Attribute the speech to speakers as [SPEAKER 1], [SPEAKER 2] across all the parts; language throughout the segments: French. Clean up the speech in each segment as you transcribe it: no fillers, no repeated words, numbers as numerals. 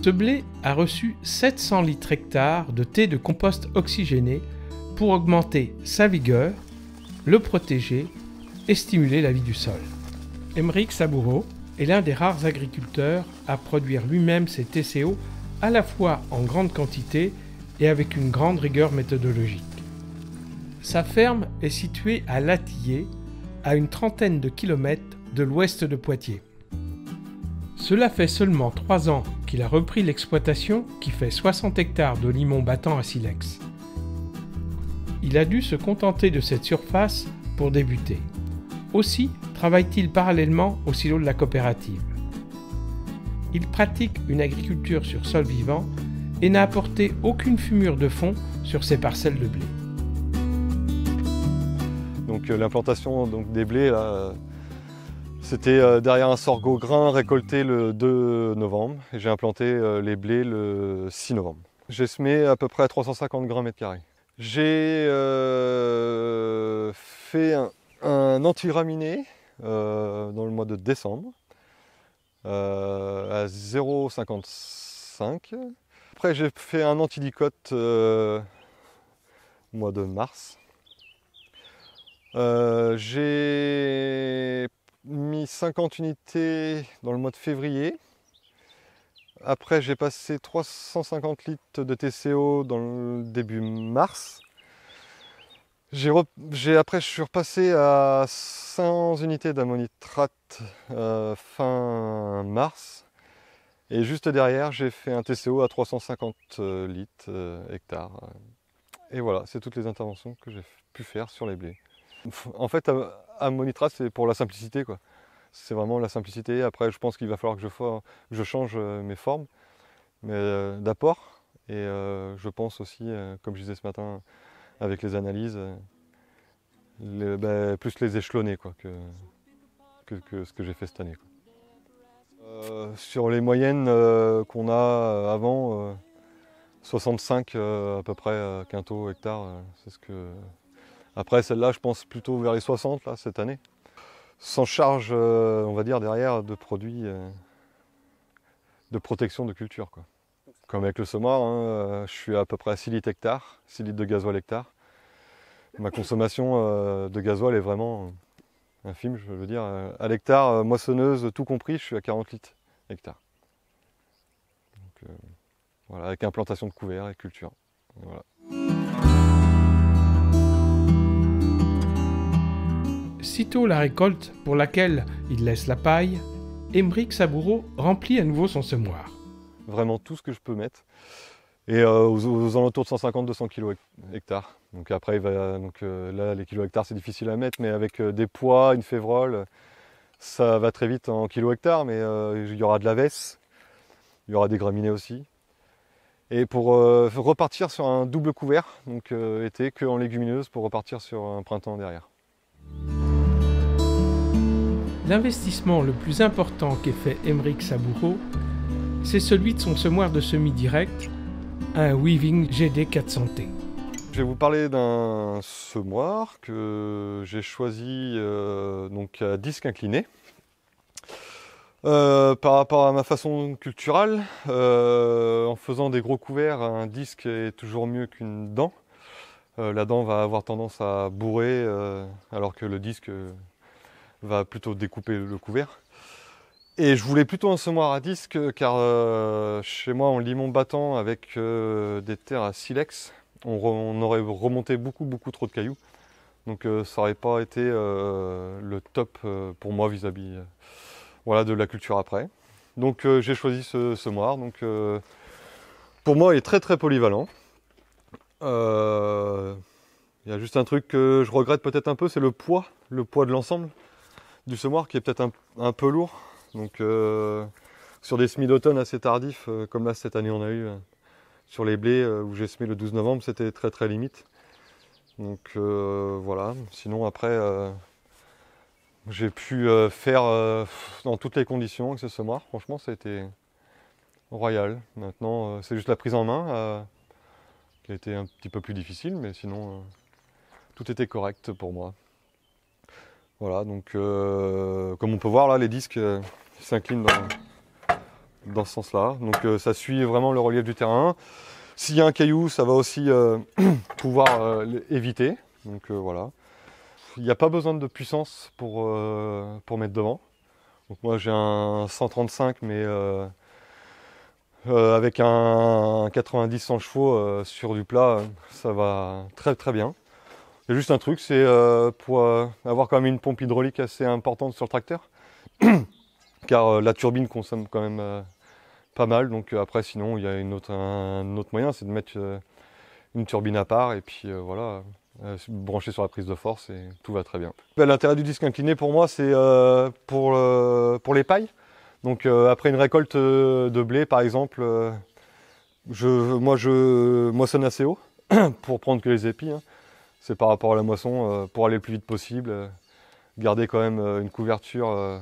[SPEAKER 1] Ce blé a reçu 700 litres hectares de thé de compost oxygéné pour augmenter sa vigueur, le protéger et stimuler la vie du sol. Aymeric Saboureau est l'un des rares agriculteurs à produire lui-même ses TCO à la fois en grande quantité et avec une grande rigueur méthodologique. Sa ferme est située à Latillé, à une trentaine de kilomètres de l'ouest de Poitiers. Cela fait seulement 3 ans qu'il a repris l'exploitation qui fait 60 hectares de limon battant à silex. Il a dû se contenter de cette surface pour débuter. Aussi travaille-t-il parallèlement au silo de la coopérative. Il pratique une agriculture sur sol vivant et n'a apporté aucune fumure de fond sur ses parcelles de blé.
[SPEAKER 2] Donc l'implantation des blés, là, c'était derrière un sorgho grain récolté le 2 novembre et j'ai implanté les blés le 6 novembre. J'ai semé à peu près à 350 grammes mètre carré. J'ai fait un anti-raminé dans le mois de décembre à 0,55. Après j'ai fait un antidicote au mois de mars. J'ai mis 50 unités dans le mois de février. Après, j'ai passé 350 litres de TCO dans le début mars. Après, je suis repassé à 100 unités d'ammonitrate fin mars. Et juste derrière, j'ai fait un TCO à 350 litres hectare. Et voilà, c'est toutes les interventions que j'ai pu faire sur les blés. En fait, ammonitrate, c'est pour la simplicité, quoi. C'est vraiment la simplicité. Après, je pense qu'il va falloir que je change mes formes d'apport. Et je pense aussi, comme je disais ce matin, avec les analyses, plus les échelonner quoi, que ce que j'ai fait cette année, quoi. Sur les moyennes qu'on a avant, 65 à peu près quintaux hectares, c'est ce que... Après celle-là, je pense plutôt vers les 60 là, cette année. Sans charge, on va dire, derrière de produits de protection de culture, quoi. Comme avec le semoir, hein, je suis à peu près à 6 litres hectare, 6 litres de gasoil hectare. Ma consommation de gasoil est vraiment infime, je veux dire. À l'hectare, moissonneuse, tout compris, je suis à 40 litres hectare. Donc, voilà, avec implantation de couverts et culture. Voilà.
[SPEAKER 1] Sitôt la récolte, pour laquelle il laisse la paille, Aymeric Saboureau remplit à nouveau son semoir.
[SPEAKER 2] Vraiment tout ce que je peux mettre. Et aux alentours de 150-200 kg hectare. Donc après, là, les kilos hectares, c'est difficile à mettre, mais avec des pois, une févrole, ça va très vite en kilo hectare, mais il y aura de la vesse, il y aura des graminées aussi. Et pour repartir sur un double couvert, donc été, que en légumineuse, pour repartir sur un printemps derrière.
[SPEAKER 1] L'investissement le plus important qu'ait fait Aymeric Saboureau, c'est celui de son semoir de semis direct, un Weaving GD 400T.
[SPEAKER 2] Je vais vous parler d'un semoir que j'ai choisi donc à disque incliné. Par rapport à ma façon culturale, en faisant des gros couverts, un disque est toujours mieux qu'une dent. La dent va avoir tendance à bourrer alors que le disque va plutôt découper le couvert. Et je voulais plutôt un semoir à disque car chez moi en limon battant avec des terres à silex, on aurait remonté beaucoup trop de cailloux. Donc ça n'aurait pas été le top pour moi vis-à-vis voilà, de la culture après. Donc j'ai choisi ce semoir. Donc, pour moi il est très polyvalent. Il y a juste un truc que je regrette peut-être un peu, c'est le poids de l'ensemble du semoir qui est peut-être un peu lourd. Donc sur des semis d'automne assez tardifs, comme là cette année on a eu sur les blés où j'ai semé le 12 novembre, c'était très limite. Donc voilà, sinon après j'ai pu faire dans toutes les conditions avec ce semoir. Franchement ça a été royal. Maintenant c'est juste la prise en main qui a été un petit peu plus difficile, mais sinon tout était correct pour moi. Voilà, donc comme on peut voir là, les disques s'inclinent dans ce sens-là. Donc ça suit vraiment le relief du terrain. S'il y a un caillou, ça va aussi pouvoir éviter. Donc voilà. Il n'y a pas besoin de puissance pour mettre devant. Donc moi j'ai un 135 mais avec un 90-100 chevaux sur du plat, ça va très très bien. Il y a juste un truc, c'est pour avoir quand même une pompe hydraulique assez importante sur le tracteur. Car la turbine consomme quand même pas mal. Donc après sinon il y a un autre moyen, c'est de mettre une turbine à part et puis voilà. Branché sur la prise de force et tout va très bien. L'intérêt du disque incliné pour moi c'est pour les pailles. Donc après une récolte de blé par exemple, moi je moissonne assez haut pour prendre que les épis. Hein. C'est par rapport à la moisson pour aller le plus vite possible, garder quand même une couverture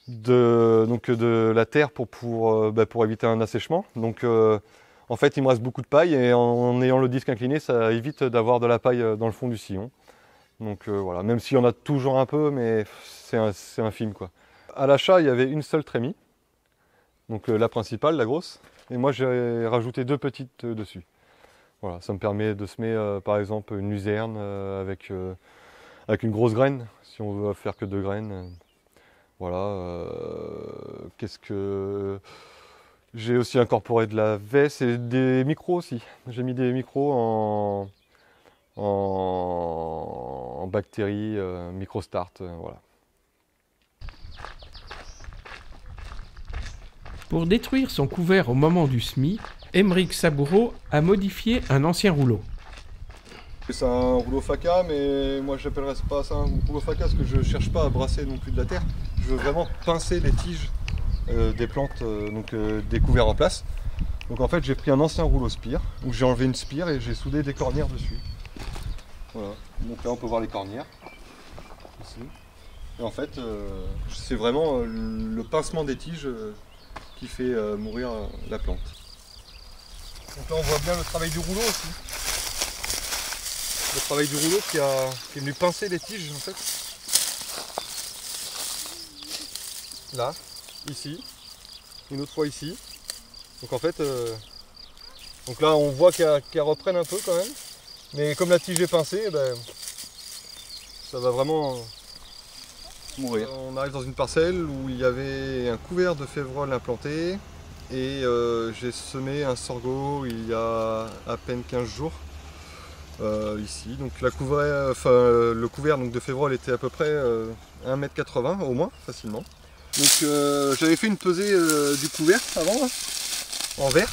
[SPEAKER 2] de la terre pour éviter un assèchement. Donc en fait, il me reste beaucoup de paille et en ayant le disque incliné, ça évite d'avoir de la paille dans le fond du sillon. Donc voilà, même s'il y en a toujours un peu, mais c'est infime quoi. À l'achat, il y avait une seule trémie, donc la principale, la grosse, et moi j'ai rajouté 2 petites dessus. Voilà, ça me permet de semer par exemple une luzerne avec une grosse graine, si on veut faire que 2 graines. Voilà, qu'est-ce que... J'ai aussi incorporé de la veste et des micros aussi. J'ai mis des micros en bactéries, microstart, voilà.
[SPEAKER 1] Pour détruire son couvert au moment du semis, Aymeric Saboureau a modifié un ancien rouleau.
[SPEAKER 2] C'est un rouleau faca, mais moi je n'appellerais pas ça un rouleau faca parce que je ne cherche pas à brasser non plus de la terre. Je veux vraiment pincer les tiges des plantes des couverts en place. Donc en fait j'ai pris un ancien rouleau spire où j'ai enlevé une spire et j'ai soudé des cornières dessus. Voilà. Donc là on peut voir les cornières. Ici. Et en fait c'est vraiment le pincement des tiges qui fait mourir la plante. Donc là on voit bien le travail du rouleau aussi. Le travail du rouleau qui est venu pincer les tiges en fait. Là, ici, une autre fois ici. Donc en fait, donc là on voit qu'elle reprenne un peu quand même. Mais comme la tige est pincée, ça va vraiment mourir. On arrive dans une parcelle où il y avait un couvert de févrole implanté. Et j'ai semé un sorgho il y a à peine 15 jours. Ici, donc le couvert donc, de févrole était à peu près 1,80 m au moins, facilement. Donc j'avais fait une pesée du couvert avant, là, en verre.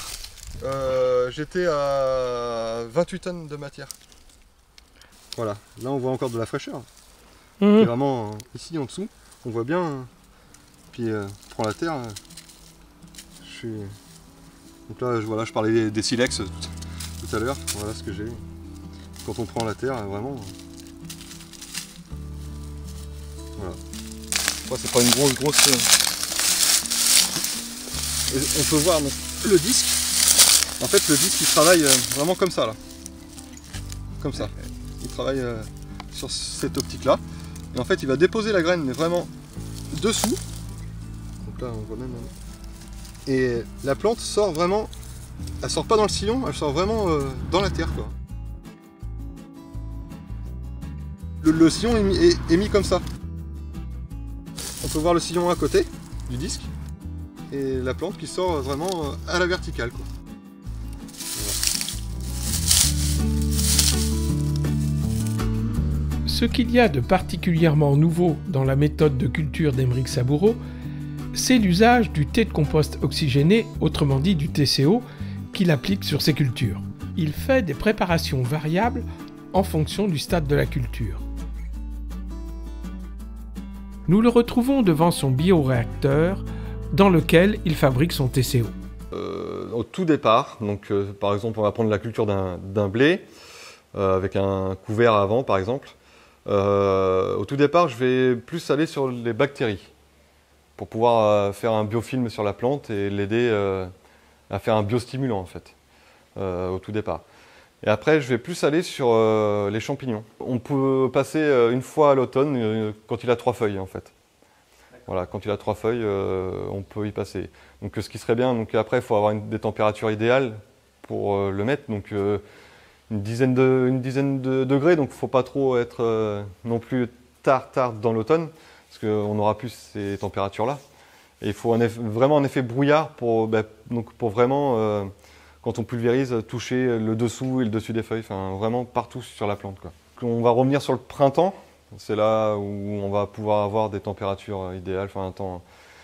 [SPEAKER 2] J'étais à 28 tonnes de matière. Voilà, là on voit encore de la fraîcheur. Et vraiment ici en dessous, on voit bien. Puis on prend la terre. Donc là voilà, je parlais des silex tout à l'heure, voilà ce que j'ai. Quand on prend la terre, vraiment. Voilà. C'est pas une grosse. Et on peut voir donc, le disque. En fait, le disque il travaille vraiment comme ça là. Comme ça. Il travaille sur cette optique là. Et en fait, il va déposer la graine, mais vraiment dessous. Donc là, on voit même. Et la plante sort vraiment. Elle sort pas dans le sillon, elle sort vraiment dans la terre quoi. Le sillon est mis comme ça. On peut voir le sillon à côté du disque et la plante qui sort vraiment à la verticale, quoi. Voilà.
[SPEAKER 1] Ce qu'il y a de particulièrement nouveau dans la méthode de culture d'Aymeric Saboureau, c'est l'usage du thé de compost oxygéné, autrement dit du TCO, qu'il applique sur ses cultures. Il fait des préparations variables en fonction du stade de la culture. Nous le retrouvons devant son bioréacteur dans lequel il fabrique son TCO.
[SPEAKER 2] Au tout départ, donc, par exemple on va prendre la culture d'un blé avec un couvert avant par exemple. Au tout départ je vais plus aller sur les bactéries pour pouvoir faire un biofilm sur la plante et l'aider à faire un biostimulant en fait au tout départ. Et après, je vais plus aller sur les champignons. On peut passer une fois à l'automne quand il a 3 feuilles en fait. Voilà, quand il a 3 feuilles, on peut y passer. Donc ce qui serait bien, donc après il faut avoir des températures idéales pour le mettre. Donc une dizaine de degrés, donc il ne faut pas trop être non plus tard dans l'automne, parce qu'on n'aura plus ces températures-là. Et il faut vraiment un effet brouillard pour vraiment, quand on pulvérise, toucher le dessous et le dessus des feuilles, enfin vraiment partout sur la plante, quoi. On va revenir sur le printemps, c'est là où on va pouvoir avoir des températures idéales, enfin un temps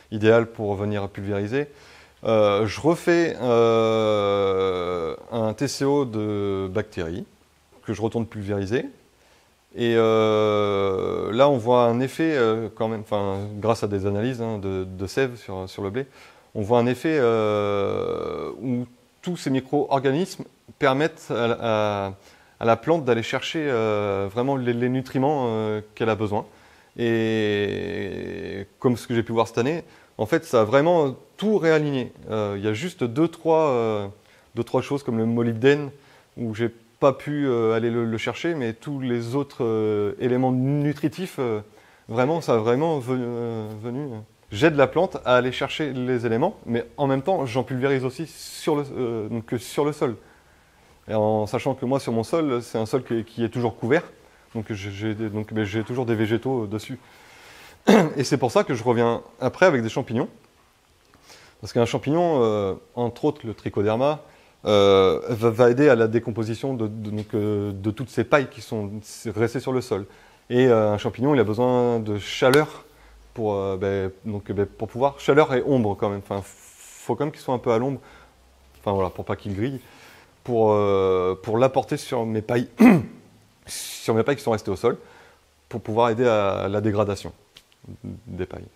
[SPEAKER 2] idéal pour venir pulvériser. Je refais un TCO de bactéries que je retourne pulvériser. Et là, on voit un effet quand même, grâce à des analyses de sève sur le blé, on voit un effet où tous ces micro-organismes permettent à la plante d'aller chercher vraiment les nutriments qu'elle a besoin. Et comme ce que j'ai pu voir cette année, en fait, ça a vraiment tout réaligné. Il y a juste deux, trois choses comme le molybdène où j'ai pas pu aller le chercher, mais tous les autres éléments nutritifs, vraiment, ça a vraiment venu. J'aide la plante à aller chercher les éléments, mais en même temps, j'en pulvérise aussi sur le sol. Et en sachant que moi, sur mon sol, c'est un sol qui est toujours couvert, donc j'ai toujours des végétaux dessus. Et c'est pour ça que je reviens après avec des champignons. Parce qu'un champignon, entre autres le trichoderma, va aider à la décomposition de toutes ces pailles qui sont restées sur le sol. Et un champignon, il a besoin de chaleur pour pouvoir... Chaleur et ombre quand même. Enfin, faut quand même qu'il soit un peu à l'ombre, enfin voilà, pour pas qu'il grille, pour l'apporter sur mes pailles, sur mes pailles qui sont restées au sol, pour pouvoir aider à la dégradation des pailles.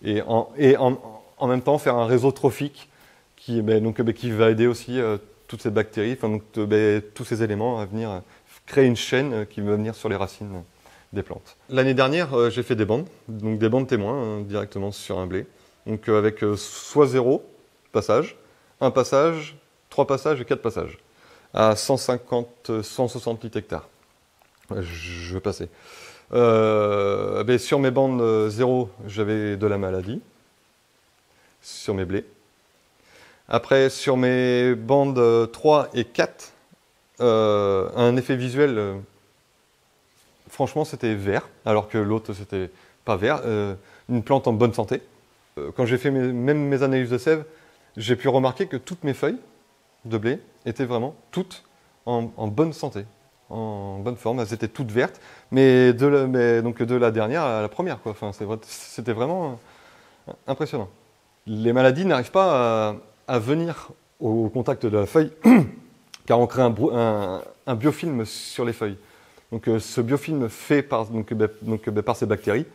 [SPEAKER 2] Et en même temps faire un réseau trophique qui va aider aussi toutes ces bactéries, tous ces éléments à venir créer une chaîne qui va venir sur les racines des plantes. L'année dernière, j'ai fait des bandes, donc des bandes témoins directement sur un blé, donc avec soit 0 passage, 1 passage, 3 passages et 4 passages, à 150-160 litres hectares. Je passais. Sur mes bandes 0, j'avais de la maladie, sur mes blés. Après, sur mes bandes 3 et 4, un effet visuel, franchement, c'était vert, alors que l'autre, c'était pas vert. Une plante en bonne santé. Quand j'ai fait mes analyses de sève, j'ai pu remarquer que toutes mes feuilles de blé étaient vraiment toutes en bonne santé, en bonne forme. Elles étaient toutes vertes, mais de la dernière à la première, quoi. Enfin, c'était vraiment impressionnant. Les maladies n'arrivent pas à venir au contact de la feuille, car on crée un biofilm sur les feuilles. Donc ce biofilm fait par ces bactéries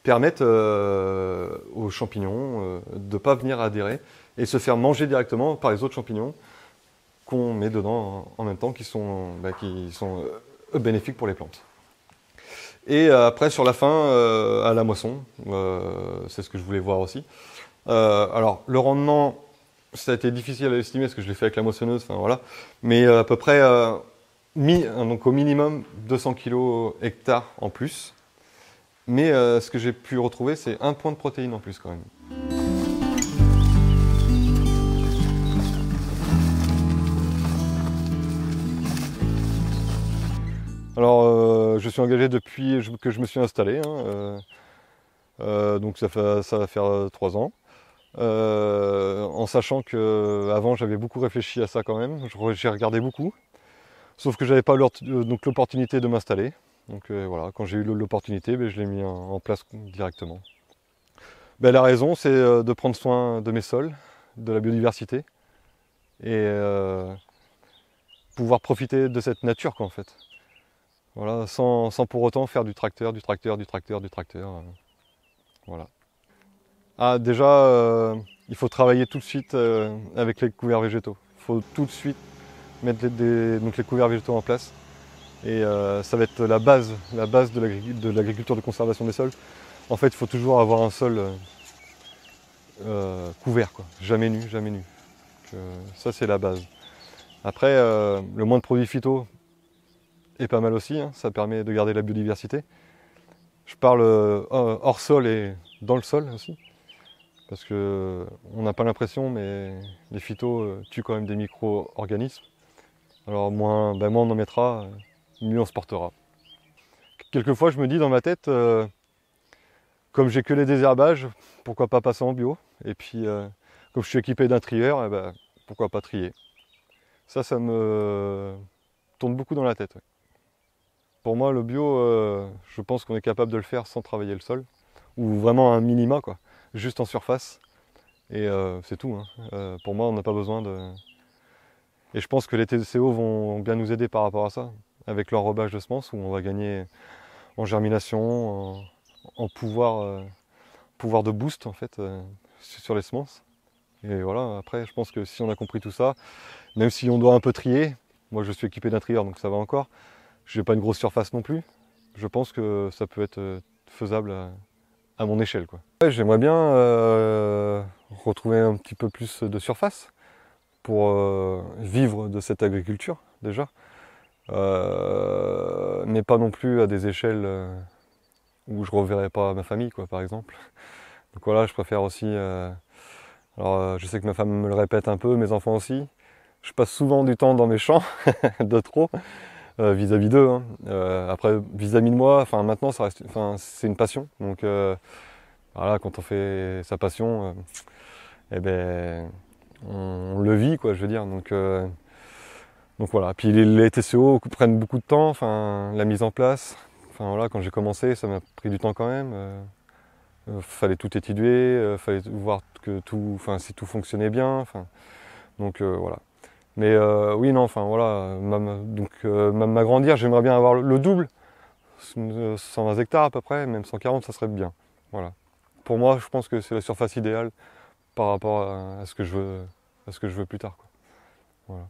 [SPEAKER 2] permettent aux champignons de ne pas venir adhérer et se faire manger directement par les autres champignons qu'on met dedans en même temps, qui sont bénéfiques pour les plantes. Et après, sur la fin, à la moisson, c'est ce que je voulais voir aussi. Alors, le rendement, ça a été difficile à estimer parce que je l'ai fait avec la moissonneuse, voilà. Mais à peu près, donc au minimum 200 kg hectare en plus. Mais ce que j'ai pu retrouver, c'est 1 point de protéines en plus quand même. Alors, je suis engagé depuis que je me suis installé, donc ça va faire 3 ans. En sachant qu'avant j'avais beaucoup réfléchi à ça quand même, j'ai regardé beaucoup, sauf que j'avais pas l'opportunité de m'installer. Donc voilà, quand j'ai eu l'opportunité, je l'ai mis en place directement. La raison, c'est de prendre soin de mes sols, de la biodiversité, et pouvoir profiter de cette nature, quoi, en fait. Voilà, sans pour autant faire du tracteur. Voilà. Ah, déjà, il faut travailler tout de suite avec les couverts végétaux. Il faut tout de suite mettre les couverts végétaux en place. Et ça va être la base de l'agriculture de conservation des sols. En fait, il faut toujours avoir un sol couvert, quoi. Jamais nu. Ça, c'est la base. Après, le moins de produits phyto est pas mal aussi, hein. Ça permet de garder la biodiversité. Je parle hors sol et dans le sol aussi. Parce que on n'a pas l'impression, mais les phytos tuent quand même des micro-organismes. Alors moins on en mettra, mieux on se portera. Quelquefois je me dis dans ma tête, comme j'ai que les désherbages, pourquoi pas passer en bio? Et puis comme je suis équipé d'un trieur, pourquoi pas trier? Ça me tourne beaucoup dans la tête. Ouais. Pour moi le bio, je pense qu'on est capable de le faire sans travailler le sol. Ou vraiment un minima, quoi. Juste en surface. Et c'est tout. Hein. Pour moi on n'a pas besoin de... Et je pense que les TCO vont bien nous aider par rapport à ça. Avec l'enrobage de semences où on va gagner en germination, en pouvoir de boost en fait sur les semences. Et voilà, après je pense que si on a compris tout ça, même si on doit un peu trier, moi je suis équipé d'un trieur donc ça va encore, j'ai pas une grosse surface non plus, je pense que ça peut être faisable à mon échelle, quoi. Ouais, j'aimerais bien retrouver un petit peu plus de surface pour vivre de cette agriculture déjà, mais pas non plus à des échelles où je ne reverrai pas ma famille, quoi, par exemple. Donc voilà, je préfère aussi... je sais que ma femme me le répète un peu, mes enfants aussi. Je passe souvent du temps dans mes champs, de trop, vis-à-vis d'eux. Hein. Après, vis-à-vis de moi, maintenant, ça reste, c'est une passion. Donc voilà, quand on fait sa passion, on le vit, quoi, je veux dire. Donc voilà. Puis les TCO prennent beaucoup de temps, la mise en place. Voilà, quand j'ai commencé, ça m'a pris du temps quand même. Fallait tout étudier, fallait voir que tout, si tout fonctionnait bien. Donc voilà. Mais oui, non, voilà. M'agrandir, j'aimerais bien avoir le double, 120 hectares à peu près, même 140, ça serait bien. Voilà. Pour moi, je pense que c'est la surface idéale par rapport à ce que je veux plus tard, quoi. Voilà.